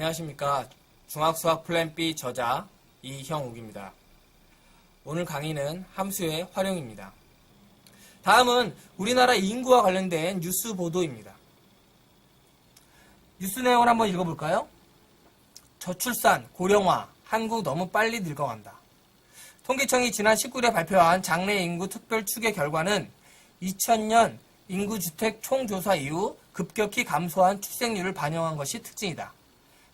안녕하십니까. 중학수학 플랜 B 저자 이형욱입니다. 오늘 강의는 함수의 활용입니다. 다음은 우리나라 인구와 관련된 뉴스 보도입니다. 뉴스 내용을 한번 읽어볼까요? 저출산, 고령화, 한국 너무 빨리 늙어간다. 통계청이 지난 19일에 발표한 장래 인구 특별 추계 결과는 2000년 인구주택 총조사 이후 급격히 감소한 출생률을 반영한 것이 특징이다.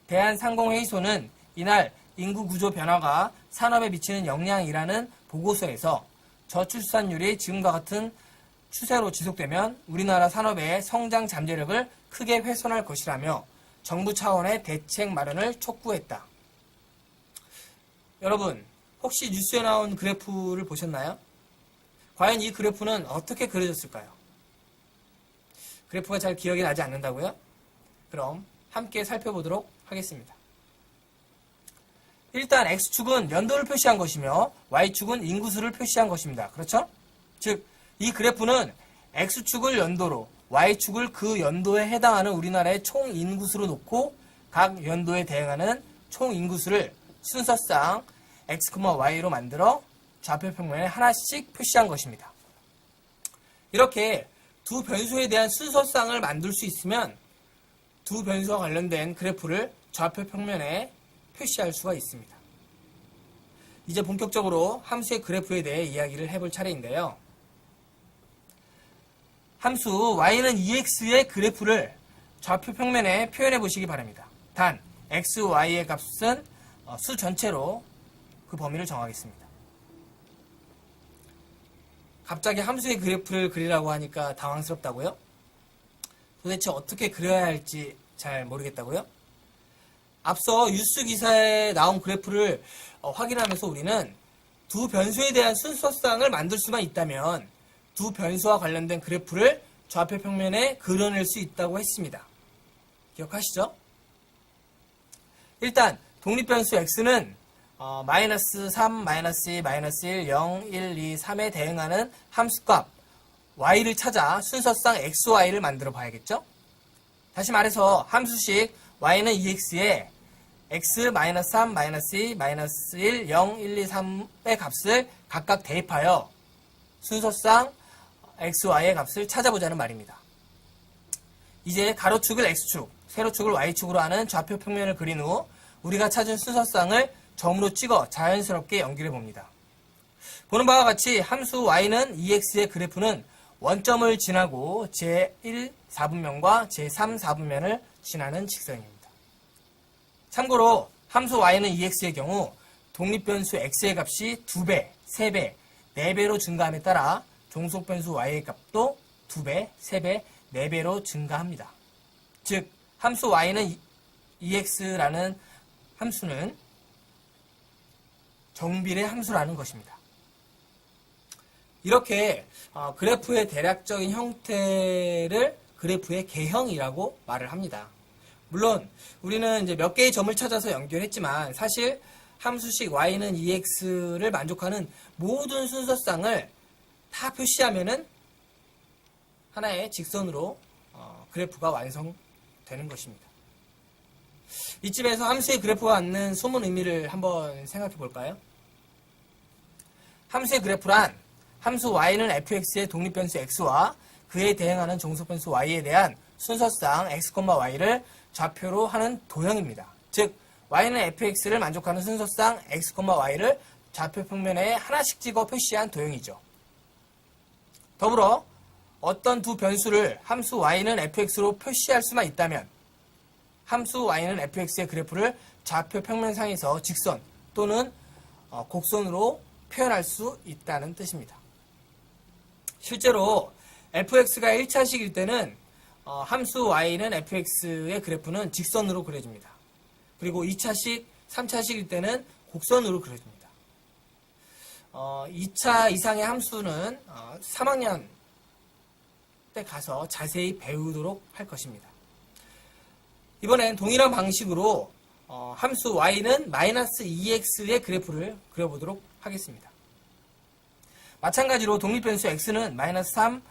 대한상공회의소는 이날 인구 구조 변화가 산업에 미치는 영향이라는 보고서에서 저출산율이 지금과 같은 추세로 지속되면 우리나라 산업의 성장 잠재력을 크게 훼손할 것이라며 정부 차원의 대책 마련을 촉구했다. 여러분, 혹시 뉴스에 나온 그래프를 보셨나요? 과연 이 그래프는 어떻게 그려졌을까요? 그래프가 잘 기억이 나지 않는다고요? 그럼 함께 살펴보도록 하겠습니다. 일단 X축은 연도를 표시한 것이며 Y축은 인구수를 표시한 것입니다. 그렇죠? 즉, 이 그래프는 X축을 연도로 Y축을 그 연도에 해당하는 우리나라의 총 인구수로 놓고 각 연도에 대응하는 총 인구수를 순서상 X, Y로 만들어 좌표 평면에 하나씩 표시한 것입니다. 이렇게 두 변수에 대한 순서상을 만들 수 있으면 두 변수와 관련된 그래프를 좌표 평면에 표시할 수가 있습니다. 이제 본격적으로 함수의 그래프에 대해 이야기를 해볼 차례인데요. 함수 y는 2x의 그래프를 좌표 평면에 표현해 보시기 바랍니다. 단 x, y의 값은 수 전체로 그 범위를 정하겠습니다. 갑자기 함수의 그래프를 그리라고 하니까 당황스럽다고요? 도대체 어떻게 그려야 할지 잘 모르겠다고요? 앞서 뉴스 기사에 나온 그래프를 확인하면서 우리는 두 변수에 대한 순서상을 만들 수만 있다면 두 변수와 관련된 그래프를 좌표 평면에 그려낼 수 있다고 했습니다. 기억하시죠? 일단 독립변수 x는 마이너스 3, 마이너스 2, 마이너스 1, 0, 1, 2, 3에 대응하는 함수값 y를 찾아 순서상 xy를 만들어 봐야겠죠? 다시 말해서 함수식 y는 2x에 x, 마이너스 3, 마이너스 2, 마이너스 1, 0, 1, 2, 3의 값을 각각 대입하여 순서상 x, y의 값을 찾아보자는 말입니다. 이제 가로축을 x축, 세로축을 y축으로 하는 좌표 평면을 그린 후 우리가 찾은 순서상을 점으로 찍어 자연스럽게 연결해 봅니다. 보는 바와 같이 함수 y는 2x의 그래프는 원점을 지나고 제1 4분면과 제3 4분면을 지나는 직선입니다. 참고로 함수 y는 2x의 경우 독립변수 x의 값이 2배, 3배, 4배로 증가함에 따라 종속변수 y의 값도 2배, 3배, 4배로 증가합니다. 즉, 함수 y는 2x라는 함수는 정비례 함수라는 것입니다. 이렇게 그래프의 대략적인 형태를 그래프의 개형이라고 말을 합니다. 물론 우리는 이제 몇 개의 점을 찾아서 연결했지만 사실 함수식 y는 2x를 만족하는 모든 순서상을 다 표시하면은 하나의 직선으로 그래프가 완성되는 것입니다. 이쯤에서 함수의 그래프가 갖는 숨은 의미를 한번 생각해 볼까요? 함수의 그래프란 함수 y는 fx의 독립변수 x와 그에 대응하는 종속변수 y에 대한 순서상 x, y를 좌표로 하는 도형입니다. 즉, y는 fx를 만족하는 순서상 x, y를 좌표 평면에 하나씩 찍어 표시한 도형이죠. 더불어 어떤 두 변수를 함수 y는 fx로 표시할 수만 있다면 함수 y는 fx의 그래프를 좌표 평면상에서 직선 또는 곡선으로 표현할 수 있다는 뜻입니다. 실제로 fx가 1차식일 때는 함수 y는 fx의 그래프는 직선으로 그려집니다. 그리고 2차식, 3차식일 때는 곡선으로 그려집니다. 2차 이상의 함수는 3학년 때 가서 자세히 배우도록 할 것입니다. 이번엔 동일한 방식으로 함수 y는 마이너스 2x의 그래프를 그려보도록 하겠습니다. 마찬가지로 독립변수 x는 마이너스 3,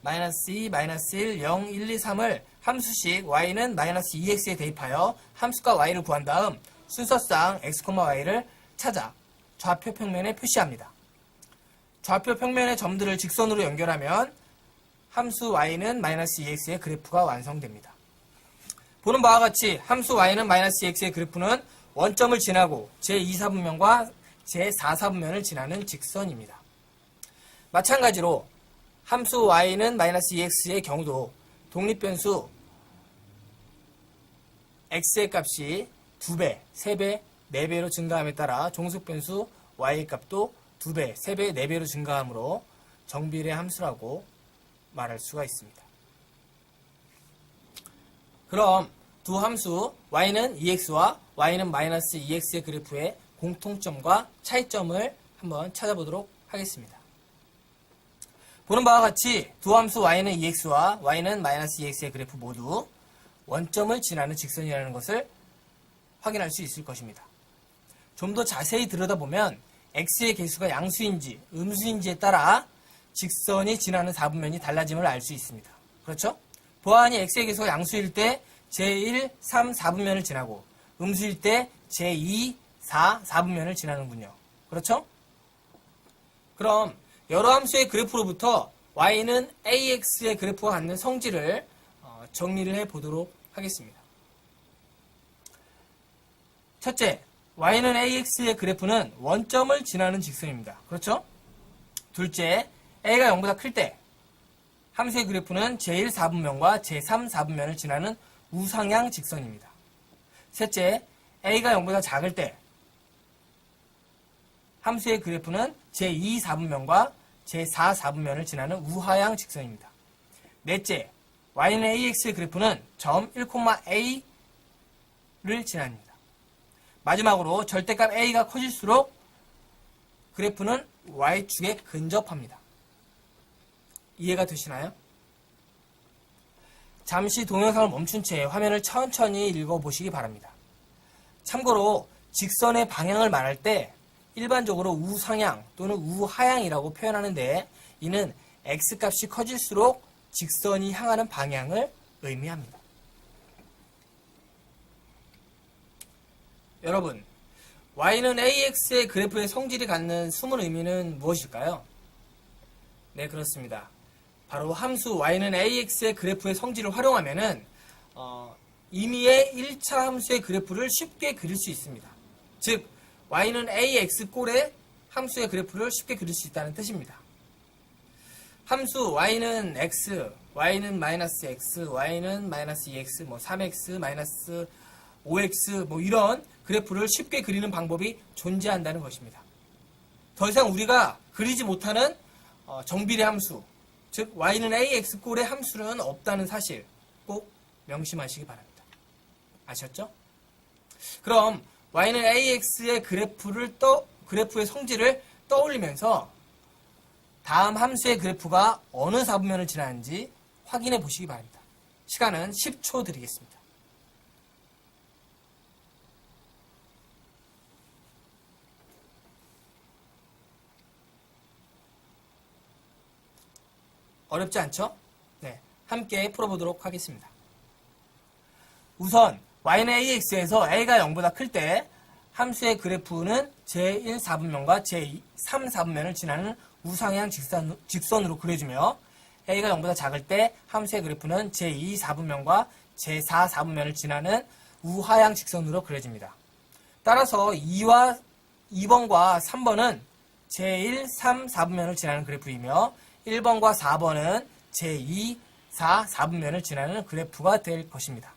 마이너스 2, 마이너스 1, 0, 1, 2, 3을 함수식 y는 마이너스 2x에 대입하여 함수값 y를 구한 다음 순서상 x, y를 찾아 좌표 평면에 표시합니다. 좌표 평면의 점들을 직선으로 연결하면 함수 y는 마이너스 2x의 그래프가 완성됩니다. 보는 바와 같이 함수 y는 마이너스 2x의 그래프는 원점을 지나고 제2사분면과 제4사분면을 지나는 직선입니다. 마찬가지로 함수 y는 마이너스 2x의 경우도 독립변수 x의 값이 2배, 3배, 4배로 증가함에 따라 종속변수 y의 값도 2배, 3배, 4배로 증가하므로 정비례 함수라고 말할 수가 있습니다. 그럼 두 함수 y는 2x와 y는 마이너스 2x의 그래프의 공통점과 차이점을 한번 찾아보도록 하겠습니다. 보는 바와 같이 두 함수 y는 2x와 y는 마이너스 2x의 그래프 모두 원점을 지나는 직선이라는 것을 확인할 수 있을 것입니다. 좀 더 자세히 들여다보면 x의 개수가 양수인지 음수인지에 따라 직선이 지나는 4분면이 달라짐을 알 수 있습니다. 그렇죠? 보아하니 x의 개수가 양수일 때 제1, 3, 4분면을 지나고 음수일 때 제2, 4, 4분면을 지나는군요. 그렇죠? 그럼 여러 함수의 그래프로부터 y는 ax의 그래프와 같는 성질을 정리를 해보도록 하겠습니다. 첫째, y는 ax의 그래프는 원점을 지나는 직선입니다. 그렇죠? 둘째, a가 0보다 클 때 함수의 그래프는 제1, 4분면과 제3, 4분면을 지나는 우상향 직선입니다. 셋째, a가 0보다 작을 때 함수의 그래프는 제2, 4분면과 제4, 4분면을 지나는 우하향 직선입니다. 넷째, y는 ax의 그래프는 점 1,a를 지납니다. 마지막으로 절대값 a가 커질수록 그래프는 y축에 근접합니다. 이해가 되시나요? 잠시 동영상을 멈춘 채 화면을 천천히 읽어보시기 바랍니다. 참고로 직선의 방향을 말할 때 일반적으로 우상향 또는 우하향이라고 표현하는데 이는 x값이 커질수록 직선이 향하는 방향을 의미합니다. 여러분, y는 ax의 그래프의 성질이 갖는 숨은 의미는 무엇일까요? 네, 그렇습니다. 바로 함수 y는 ax의 그래프의 성질을 활용하면은 임의의 1차 함수의 그래프를 쉽게 그릴 수 있습니다. 즉, y는 ax꼴의 함수의 그래프를 쉽게 그릴 수 있다는 뜻입니다. 함수 y는 x, y는 마이너스 x, y는 마이너스 2x, 3x, 마이너스 5x 이런 그래프를 쉽게 그리는 방법이 존재한다는 것입니다. 더 이상 우리가 그리지 못하는 정비례 함수, 즉 y는 ax꼴의 함수는 없다는 사실 꼭 명심하시기 바랍니다. 아셨죠? 그럼 y는 ax의 그래프의 성질을 떠올리면서 다음 함수의 그래프가 어느 4분면을 지나는지 확인해 보시기 바랍니다. 시간은 10초 드리겠습니다. 어렵지 않죠? 네, 함께 풀어보도록 하겠습니다. 우선 y는 ax에서 a가 0보다 클 때 함수의 그래프는 제1, 4분면과 제3, 4분면을 지나는 우상향 직선으로 그려주며 a가 0보다 작을 때 함수의 그래프는 제2, 4분면과 제4, 4분면을 지나는 우하향 직선으로 그려집니다. 따라서 2번과 3번은 제1, 3, 4분면을 지나는 그래프이며 1번과 4번은 제2, 4, 4분면을 지나는 그래프가 될 것입니다.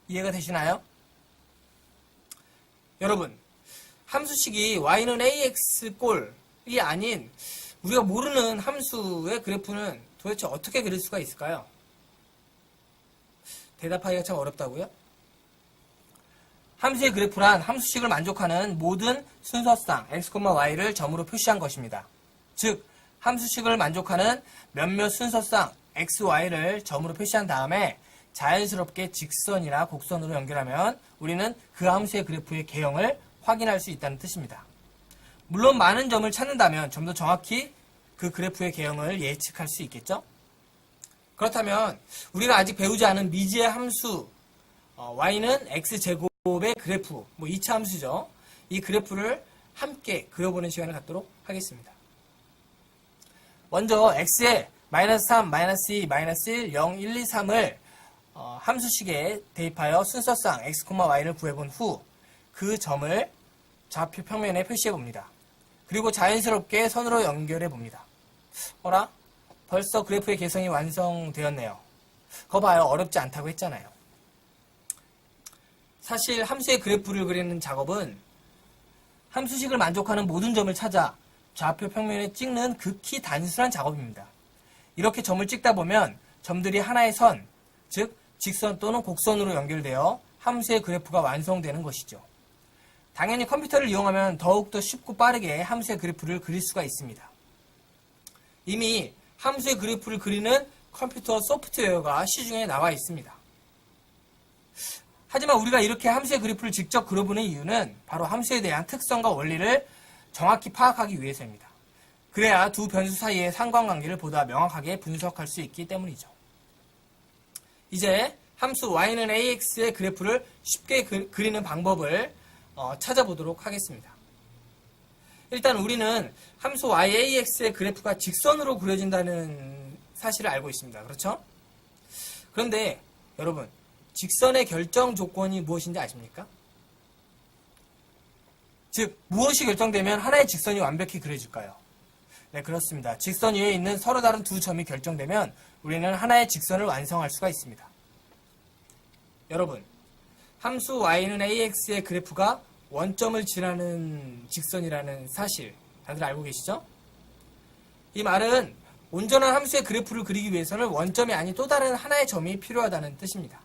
이해가 되시나요? 여러분, 함수식이 y는 ax꼴이 아닌 우리가 모르는 함수의 그래프는 도대체 어떻게 그릴 수가 있을까요? 대답하기가 참 어렵다고요? 함수의 그래프란 함수식을 만족하는 모든 순서상 x, y를 점으로 표시한 것입니다. 즉, 함수식을 만족하는 몇몇 순서상 x, y를 점으로 표시한 다음에 자연스럽게 직선이나 곡선으로 연결하면 우리는 그 함수의 그래프의 개형을 확인할 수 있다는 뜻입니다. 물론 많은 점을 찾는다면 좀 더 정확히 그 그래프의 개형을 예측할 수 있겠죠? 그렇다면 우리가 아직 배우지 않은 미지의 함수 y는 x제곱의 그래프, 뭐 2차 함수죠. 이 그래프를 함께 그려보는 시간을 갖도록 하겠습니다. 먼저 x에 -3, -2, -1, 0, 1, 2, 3을 함수식에 대입하여 순서상 x, y를 구해본 후 그 점을 좌표 평면에 표시해 봅니다. 그리고 자연스럽게 선으로 연결해 봅니다. 어라? 벌써 그래프의 개성이 완성되었네요. 거 봐요. 어렵지 않다고 했잖아요. 사실 함수의 그래프를 그리는 작업은 함수식을 만족하는 모든 점을 찾아 좌표 평면에 찍는 극히 단순한 작업입니다. 이렇게 점을 찍다 보면 점들이 하나의 선, 즉 직선 또는 곡선으로 연결되어 함수의 그래프가 완성되는 것이죠. 당연히 컴퓨터를 이용하면 더욱더 쉽고 빠르게 함수의 그래프를 그릴 수가 있습니다. 이미 함수의 그래프를 그리는 컴퓨터 소프트웨어가 시중에 나와 있습니다. 하지만 우리가 이렇게 함수의 그래프를 직접 그려보는 이유는 바로 함수에 대한 특성과 원리를 정확히 파악하기 위해서입니다. 그래야 두 변수 사이의 상관관계를 보다 명확하게 분석할 수 있기 때문이죠. 이제 함수 y는 ax의 그래프를 쉽게 그리는 방법을 찾아보도록 하겠습니다. 일단 우리는 함수 yax의 그래프가 직선으로 그려진다는 사실을 알고 있습니다. 그렇죠? 그런데 여러분, 직선의 결정 조건이 무엇인지 아십니까? 즉, 무엇이 결정되면 하나의 직선이 완벽히 그려질까요? 네, 그렇습니다. 직선 위에 있는 서로 다른 두 점이 결정되면 우리는 하나의 직선을 완성할 수가 있습니다. 여러분, 함수 y는 ax의 그래프가 원점을 지나는 직선이라는 사실 다들 알고 계시죠? 이 말은 온전한 함수의 그래프를 그리기 위해서는 원점이 아닌 또 다른 하나의 점이 필요하다는 뜻입니다.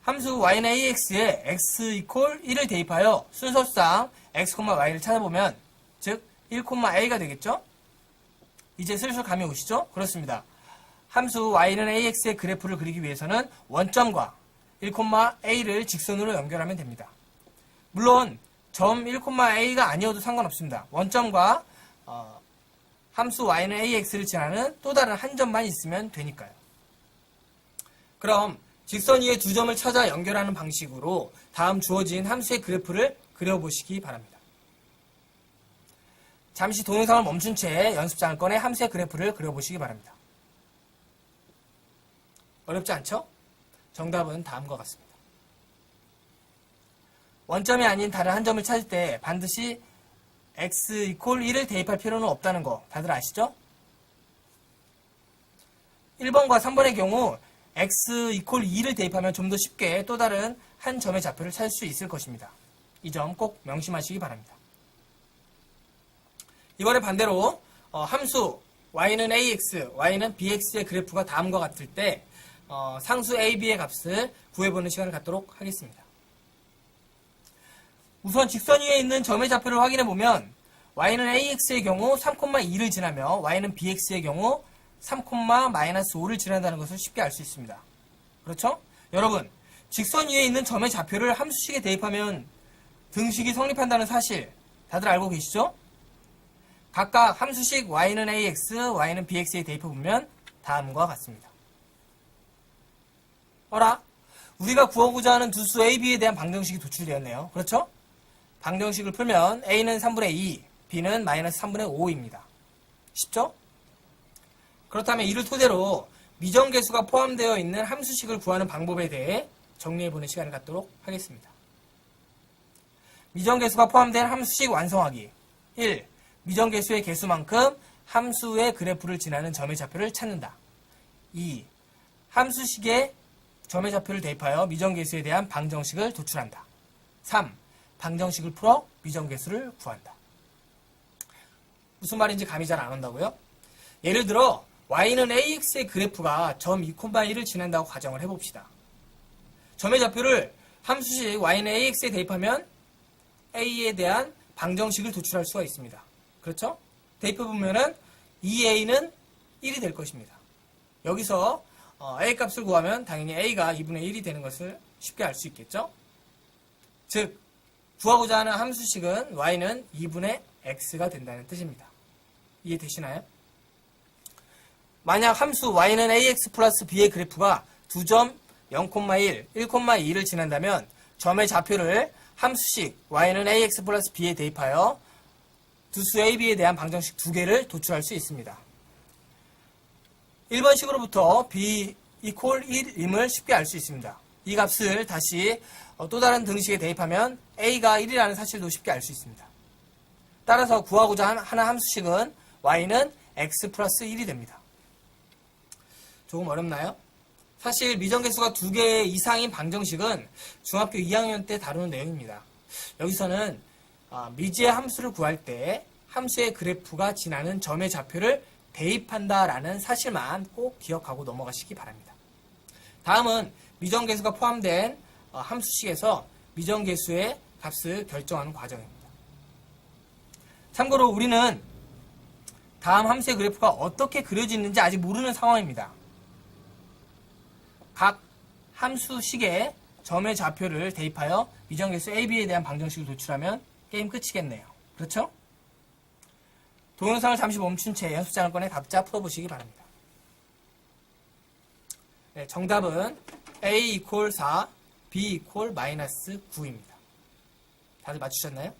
함수 y는 ax에 x equal 1을 대입하여 순서상 x, y를 찾아보면 즉 1,a가 되겠죠? 이제 슬슬 감이 오시죠? 그렇습니다. 함수 y는 ax의 그래프를 그리기 위해서는 원점과 1,a를 직선으로 연결하면 됩니다. 물론 점 1,a가 아니어도 상관없습니다. 원점과 함수 y는 ax를 지나는 또 다른 한 점만 있으면 되니까요. 그럼 직선 위에 두 점을 찾아 연결하는 방식으로 다음 주어진 함수의 그래프를 그려보시기 바랍니다. 잠시 동영상을 멈춘 채 연습장을 꺼내 함수의 그래프를 그려보시기 바랍니다. 어렵지 않죠? 정답은 다음과 같습니다. 원점이 아닌 다른 한 점을 찾을 때 반드시 x equal 1을 대입할 필요는 없다는 거 다들 아시죠? 1번과 3번의 경우 x equal 2를 대입하면 좀 더 쉽게 또 다른 한 점의 좌표를 찾을 수 있을 것입니다. 이 점 꼭 명심하시기 바랍니다. 이번에 반대로 함수 y는 ax, y는 bx의 그래프가 다음과 같을 때 상수 a, b의 값을 구해보는 시간을 갖도록 하겠습니다. 우선 직선 위에 있는 점의 좌표를 확인해보면 y는 ax의 경우 3,2를 지나며 y는 bx의 경우 3,-5를 지난다는 것을 쉽게 알 수 있습니다. 그렇죠? 여러분, 직선 위에 있는 점의 좌표를 함수식에 대입하면 등식이 성립한다는 사실 다들 알고 계시죠? 각각 함수식 y는 ax, y는 bx에 대입해보면 다음과 같습니다. 어라? 우리가 구하고자 하는 두 수 a, b에 대한 방정식이 도출되었네요. 그렇죠? 방정식을 풀면 a는 3분의 2, b는 -3분의 5입니다. 쉽죠? 그렇다면 이를 토대로 미정계수가 포함되어 있는 함수식을 구하는 방법에 대해 정리해보는 시간을 갖도록 하겠습니다. 미정계수가 포함된 함수식 완성하기. 1. 미정계수의 개수만큼 함수의 그래프를 지나는 점의 좌표를 찾는다. 2. 함수식에 점의 좌표를 대입하여 미정계수에 대한 방정식을 도출한다. 3. 방정식을 풀어 미정계수를 구한다. 무슨 말인지 감이 잘 안 온다고요? 예를 들어 y는 ax의 그래프가 점 2,1을 지난다고 가정을 해봅시다. 점의 좌표를 함수식 y는 ax에 대입하면 a에 대한 방정식을 도출할 수가 있습니다. 그렇죠? 대입해보면은 2a는 1이 될 것입니다. 여기서 a 값을 구하면 당연히 a가 2분의 1이 되는 것을 쉽게 알 수 있겠죠? 즉, 구하고자 하는 함수식은 y는 2분의 x가 된다는 뜻입니다. 이해되시나요? 만약 함수 y는 ax 플러스 b의 그래프가 두 점 0,1, 1,2를 지난다면 점의 좌표를 함수식 y는 ax 플러스 b에 대입하여 두수 a, b에 대한 방정식 두 개를 도출할 수 있습니다. 1번식으로부터 b equal 1임을 쉽게 알 수 있습니다. 이 값을 다시 또 다른 등식에 대입하면 a가 1이라는 사실도 쉽게 알 수 있습니다. 따라서 구하고자 하는 함수식은 y는 x 플러스 1이 됩니다. 조금 어렵나요? 사실 미정계수가 2개 이상인 방정식은 중학교 2학년 때 다루는 내용입니다. 여기서는 미지의 함수를 구할 때 함수의 그래프가 지나는 점의 좌표를 대입한다라는 사실만 꼭 기억하고 넘어가시기 바랍니다. 다음은 미정계수가 포함된 함수식에서 미정계수의 값을 결정하는 과정입니다. 참고로 우리는 다음 함수의 그래프가 어떻게 그려지는지 아직 모르는 상황입니다. 각 함수식에 점의 좌표를 대입하여 미정계수 AB에 대한 방정식을 도출하면 게임 끝이겠네요. 그렇죠? 동영상을 잠시 멈춘 채 연습장을 꺼내 각자 풀어보시기 바랍니다. 네, 정답은 A equal 4, B equal 마이너스 9입니다. 다들 맞추셨나요?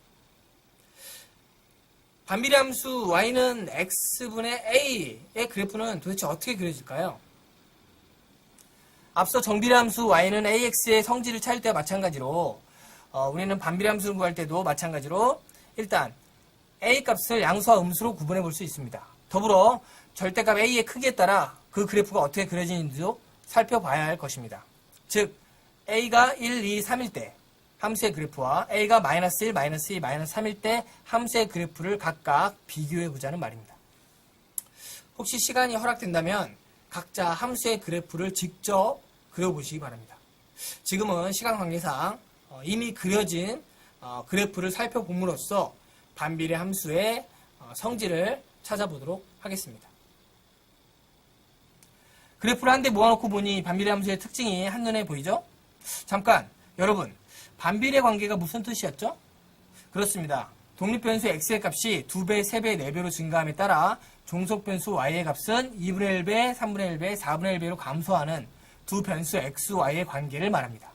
반비례 함수 y는 x분의 a의 그래프는 도대체 어떻게 그려질까요? 앞서 정비례 함수 y는 ax의 성질을 찾을 때와 마찬가지로 우리는 반비례 함수를 구할 때도 마찬가지로 일단 a 값을 양수와 음수로 구분해 볼 수 있습니다. 더불어 절대값 a의 크기에 따라 그 그래프가 어떻게 그려지는지도 살펴봐야 할 것입니다. 즉 a가 1, 2, 3일 때 함수의 그래프와 a가 마이너스 1, 마이너스 2, 마이너스 3일 때 함수의 그래프를 각각 비교해 보자는 말입니다. 혹시 시간이 허락된다면 각자 함수의 그래프를 직접 그려보시기 바랍니다. 지금은 시간 관계상 이미 그려진 그래프를 살펴봄으로써 반비례 함수의 성질을 찾아보도록 하겠습니다. 그래프를 한데 모아놓고 보니 반비례 함수의 특징이 한눈에 보이죠? 잠깐 여러분, 반비례 관계가 무슨 뜻이었죠? 그렇습니다. 독립변수 x의 값이 2배, 3배, 4배로 증가함에 따라 종속변수 y의 값은 2분의 1배, 3분의 1배, 4분의 1배로 감소하는 두 변수 x, y의 관계를 말합니다.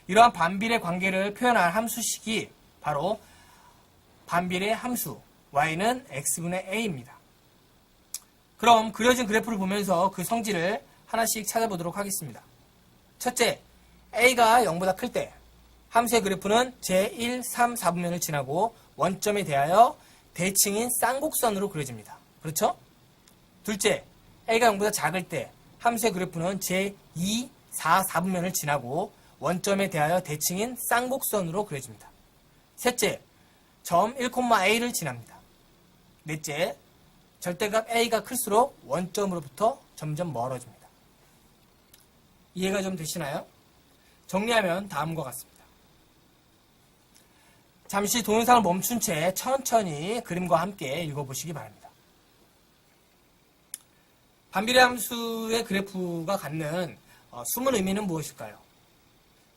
이러한 반비례 관계를 표현할 함수식이 바로 반비례 함수 y는 x분의 a입니다. 그럼 그려진 그래프를 보면서 그 성질을 하나씩 찾아보도록 하겠습니다. 첫째, a가 0보다 클 때 함수의 그래프는 제1, 3, 4분면을 지나고 원점에 대하여 대칭인 쌍곡선으로 그려집니다. 그렇죠? 둘째, a가 0보다 작을 때 함수의 그래프는 제2, 4, 4분면을 지나고 원점에 대하여 대칭인 쌍곡선으로 그려집니다. 셋째, 점 1,a를 지납니다. 넷째, 절대값 a가 클수록 원점으로부터 점점 멀어집니다. 이해가 좀 되시나요? 정리하면 다음과 같습니다. 잠시 동영상을 멈춘 채 천천히 그림과 함께 읽어보시기 바랍니다. 반비례 함수의 그래프가 갖는 숨은 의미는 무엇일까요?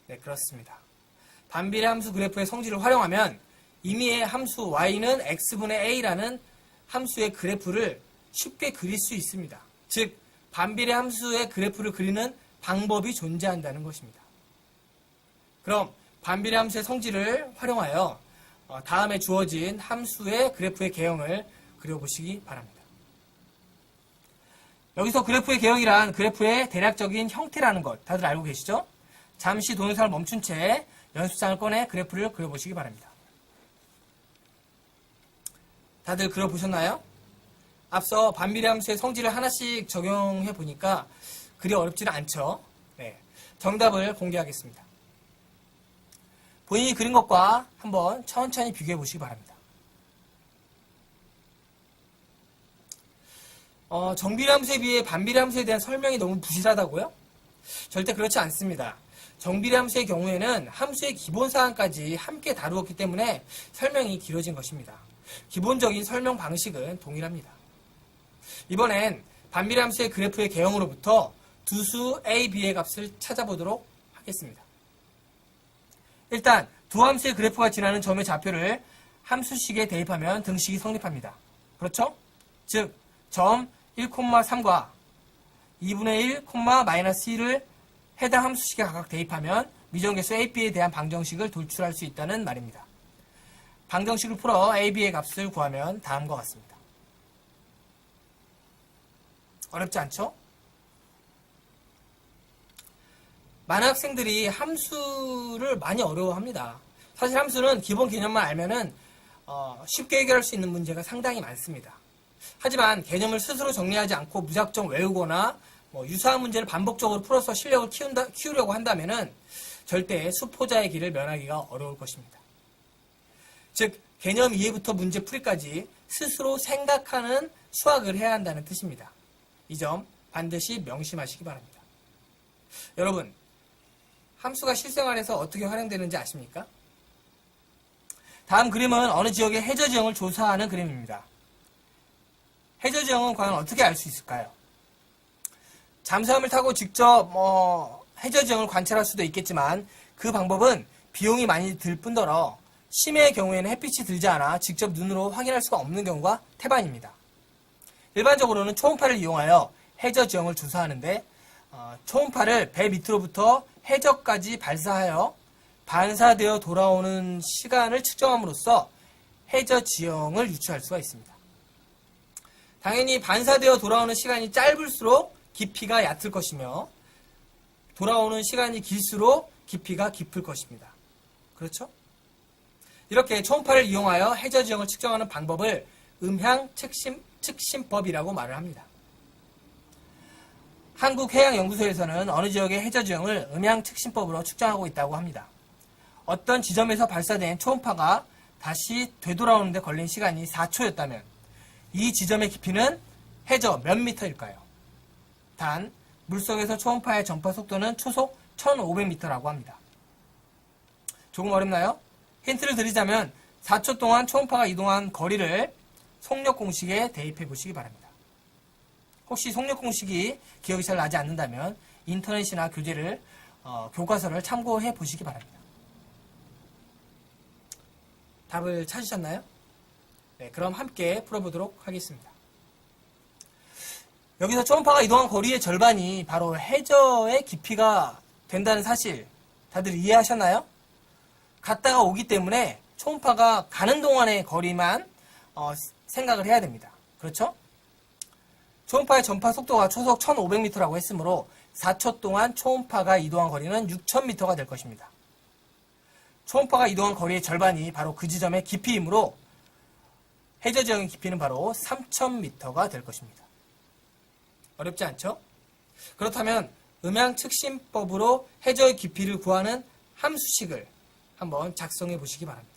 네, 그렇습니다. 반비례 함수 그래프의 성질을 활용하면 임의의 함수 y는 x분의 a라는 함수의 그래프를 쉽게 그릴 수 있습니다. 즉, 반비례 함수의 그래프를 그리는 방법이 존재한다는 것입니다. 그럼 반비례 함수의 성질을 활용하여 다음에 주어진 함수의 그래프의 개형을 그려보시기 바랍니다. 여기서 그래프의 개형이란 그래프의 대략적인 형태라는 것 다들 알고 계시죠? 잠시 동영상을 멈춘 채 연습장을 꺼내 그래프를 그려보시기 바랍니다. 다들 그려보셨나요? 앞서 반비례 함수의 성질을 하나씩 적용해 보니까 그리 어렵지는 않죠? 네, 정답을 공개하겠습니다. 본인이 그린 것과 한번 천천히 비교해 보시기 바랍니다. 정비례 함수에 비해 반비례 함수에 대한 설명이 너무 부실하다고요? 절대 그렇지 않습니다. 정비례 함수의 경우에는 함수의 기본사항까지 함께 다루었기 때문에 설명이 길어진 것입니다. 기본적인 설명 방식은 동일합니다. 이번엔 반비례 함수의 그래프의 개형으로부터 두수 a, b의 값을 찾아보도록 하겠습니다. 일단 두 함수의 그래프가 지나는 점의 좌표를 함수식에 대입하면 등식이 성립합니다. 그렇죠? 즉, 점 1,3과 2분의 1, 마이너스 1을 해당 함수식에 각각 대입하면 미정계수 AB에 대한 방정식을 도출할 수 있다는 말입니다. 방정식을 풀어 AB의 값을 구하면 다음과 같습니다. 어렵지 않죠? 많은 학생들이 함수를 많이 어려워합니다. 사실 함수는 기본 개념만 알면은 쉽게 해결할 수 있는 문제가 상당히 많습니다. 하지만 개념을 스스로 정리하지 않고 무작정 외우거나 유사한 문제를 반복적으로 풀어서 실력을 키우려고 한다면은 절대 수포자의 길을 면하기가 어려울 것입니다. 즉, 개념 이해부터 문제 풀이까지 스스로 생각하는 수학을 해야 한다는 뜻입니다. 이 점 반드시 명심하시기 바랍니다. 여러분, 함수가 실생활에서 어떻게 활용되는지 아십니까? 다음 그림은 어느 지역의 해저 지형을 조사하는 그림입니다. 해저 지형은 과연 어떻게 알 수 있을까요? 잠수함을 타고 직접 해저 지형을 관찰할 수도 있겠지만 그 방법은 비용이 많이 들 뿐더러 심해의 경우에는 햇빛이 들지 않아 직접 눈으로 확인할 수가 없는 경우가 태반입니다. 일반적으로는 초음파를 이용하여 해저 지형을 조사하는데 초음파를 배 밑으로부터 해저까지 발사하여 반사되어 돌아오는 시간을 측정함으로써 해저 지형을 유추할 수가 있습니다. 당연히 반사되어 돌아오는 시간이 짧을수록 깊이가 얕을 것이며 돌아오는 시간이 길수록 깊이가 깊을 것입니다. 그렇죠? 이렇게 초음파를 이용하여 해저 지형을 측정하는 방법을 음향 측심법이라고 말을 합니다. 한국해양연구소에서는 어느 지역의 해저 지형을 음향 측심법으로 측정하고 있다고 합니다. 어떤 지점에서 발사된 초음파가 다시 되돌아오는 데 걸린 시간이 4초였다면 이 지점의 깊이는 해저 몇 미터일까요? 단, 물속에서 초음파의 전파 속도는 초속 1500m라고 합니다. 조금 어렵나요? 힌트를 드리자면 4초 동안 초음파가 이동한 거리를 속력 공식에 대입해 보시기 바랍니다. 혹시 속력 공식이 기억이 잘 나지 않는다면 인터넷이나 교과서를 참고해 보시기 바랍니다. 답을 찾으셨나요? 네, 그럼 함께 풀어보도록 하겠습니다. 여기서 초음파가 이동한 거리의 절반이 바로 해저의 깊이가 된다는 사실 다들 이해하셨나요? 갔다가 오기 때문에 초음파가 가는 동안의 거리만 생각을 해야 됩니다. 그렇죠? 초음파의 전파 속도가 초속 1500m라고 했으므로 4초 동안 초음파가 이동한 거리는 6000m가 될 것입니다. 초음파가 이동한 거리의 절반이 바로 그 지점의 깊이이므로 해저 지형의 깊이는 바로 3000m가 될 것입니다. 어렵지 않죠? 그렇다면 음향 측심법으로 해저의 깊이를 구하는 함수식을 한번 작성해 보시기 바랍니다.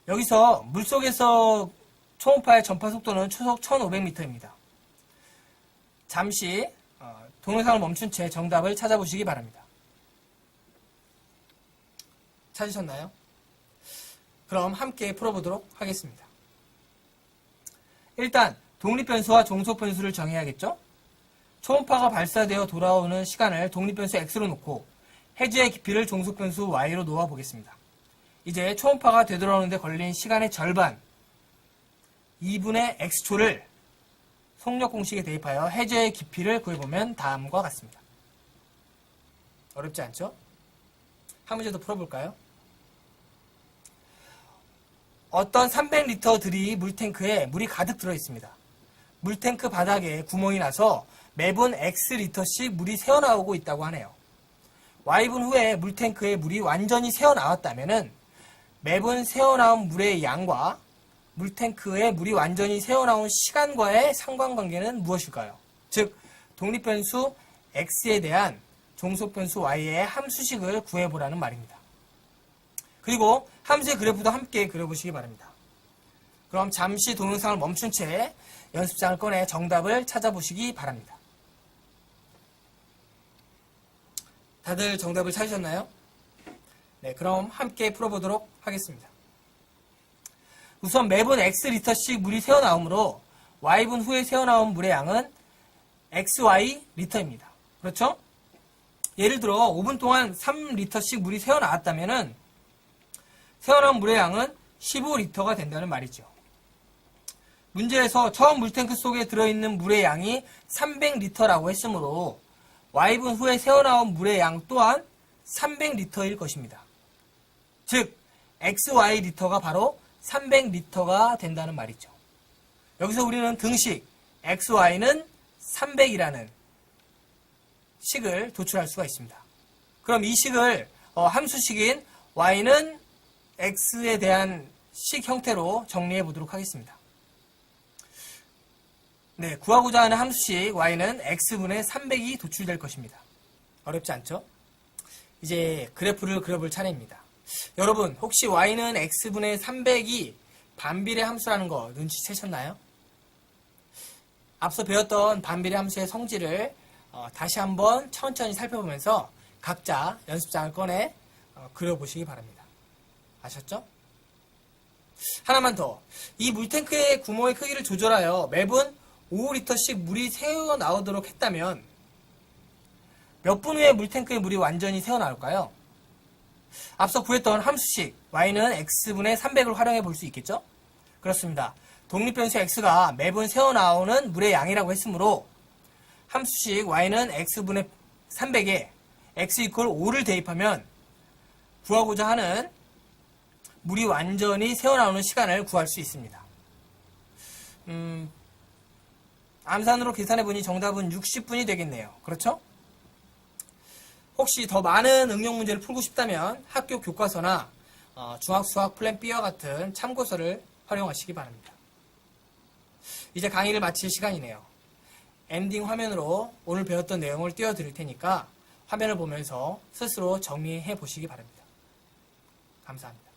여기서 물속에서 초음파의 전파 속도는 초속 1500m입니다. 잠시 동영상을 멈춘 채 정답을 찾아보시기 바랍니다. 찾으셨나요? 그럼 함께 풀어보도록 하겠습니다. 일단 독립변수와 종속변수를 정해야겠죠? 초음파가 발사되어 돌아오는 시간을 독립변수 x로 놓고 해저의 깊이를 종속변수 y로 놓아보겠습니다. 이제 초음파가 되돌아오는데 걸린 시간의 절반 2분의 x초를 속력 공식에 대입하여 해저의 깊이를 구해보면 다음과 같습니다. 어렵지 않죠? 한 문제 더 풀어볼까요? 어떤 300리터들이 물탱크에 물이 가득 들어있습니다. 물탱크 바닥에 구멍이 나서 매분 X리터씩 물이 새어나오고 있다고 하네요. Y분 후에 물탱크에 물이 완전히 새어나왔다면 매분 새어나온 물의 양과 물탱크에 물이 완전히 새어나온 시간과의 상관관계는 무엇일까요? 즉, 독립변수 X에 대한 종속변수 Y의 함수식을 구해보라는 말입니다. 그리고 함수의 그래프도 함께 그려보시기 바랍니다. 그럼 잠시 동영상을 멈춘 채 연습장을 꺼내 정답을 찾아보시기 바랍니다. 다들 정답을 찾으셨나요? 네, 그럼 함께 풀어보도록 하겠습니다. 우선 매분 X리터씩 물이 새어나오므로 Y분 후에 새어나온 물의 양은 XY 리터입니다. 그렇죠? 예를 들어 5분 동안 3리터씩 물이 새어나왔다면 새어나온 물의 양은 15리터가 된다는 말이죠. 문제에서 처음 물탱크 속에 들어있는 물의 양이 300리터라고 했으므로 Y분 후에 새어나온 물의 양 또한 300리터일 것입니다. 즉 XY 리터가 바로 300리터가 된다는 말이죠. 여기서 우리는 등식 XY는 300이라는 식을 도출할 수가 있습니다. 그럼 이 식을 함수식인 Y는 X에 대한 식 형태로 정리해 보도록 하겠습니다. 네, 구하고자 하는 함수식 Y는 X분의 300이 도출될 것입니다. 어렵지 않죠? 이제 그래프를 그려볼 차례입니다. 여러분, 혹시 Y는 X분의 300이 반비례 함수라는 거 눈치채셨나요? 앞서 배웠던 반비례 함수의 성질을 다시 한번 천천히 살펴보면서 각자 연습장을 꺼내 그려보시기 바랍니다. 아셨죠? 하나만 더. 이 물탱크의 구멍의 크기를 조절하여 매분 5리터씩 물이 새어 나오도록 했다면 몇 분 후에 물탱크에 물이 완전히 새어 나올까요? 앞서 구했던 함수식 Y는 X분의 300을 활용해 볼 수 있겠죠? 그렇습니다. 독립변수 X가 매분 새어 나오는 물의 양이라고 했으므로 함수식 Y는 X분의 300에 X 이퀄 5를 대입하면 구하고자 하는 물이 완전히 새어나오는 시간을 구할 수 있습니다. 암산으로 계산해보니 정답은 60분이 되겠네요. 그렇죠? 혹시 더 많은 응용 문제를 풀고 싶다면 학교 교과서나 중학수학 플랜 B와 같은 참고서를 활용하시기 바랍니다. 이제 강의를 마칠 시간이네요. 엔딩 화면으로 오늘 배웠던 내용을 띄워드릴 테니까 화면을 보면서 스스로 정리해 보시기 바랍니다. 감사합니다.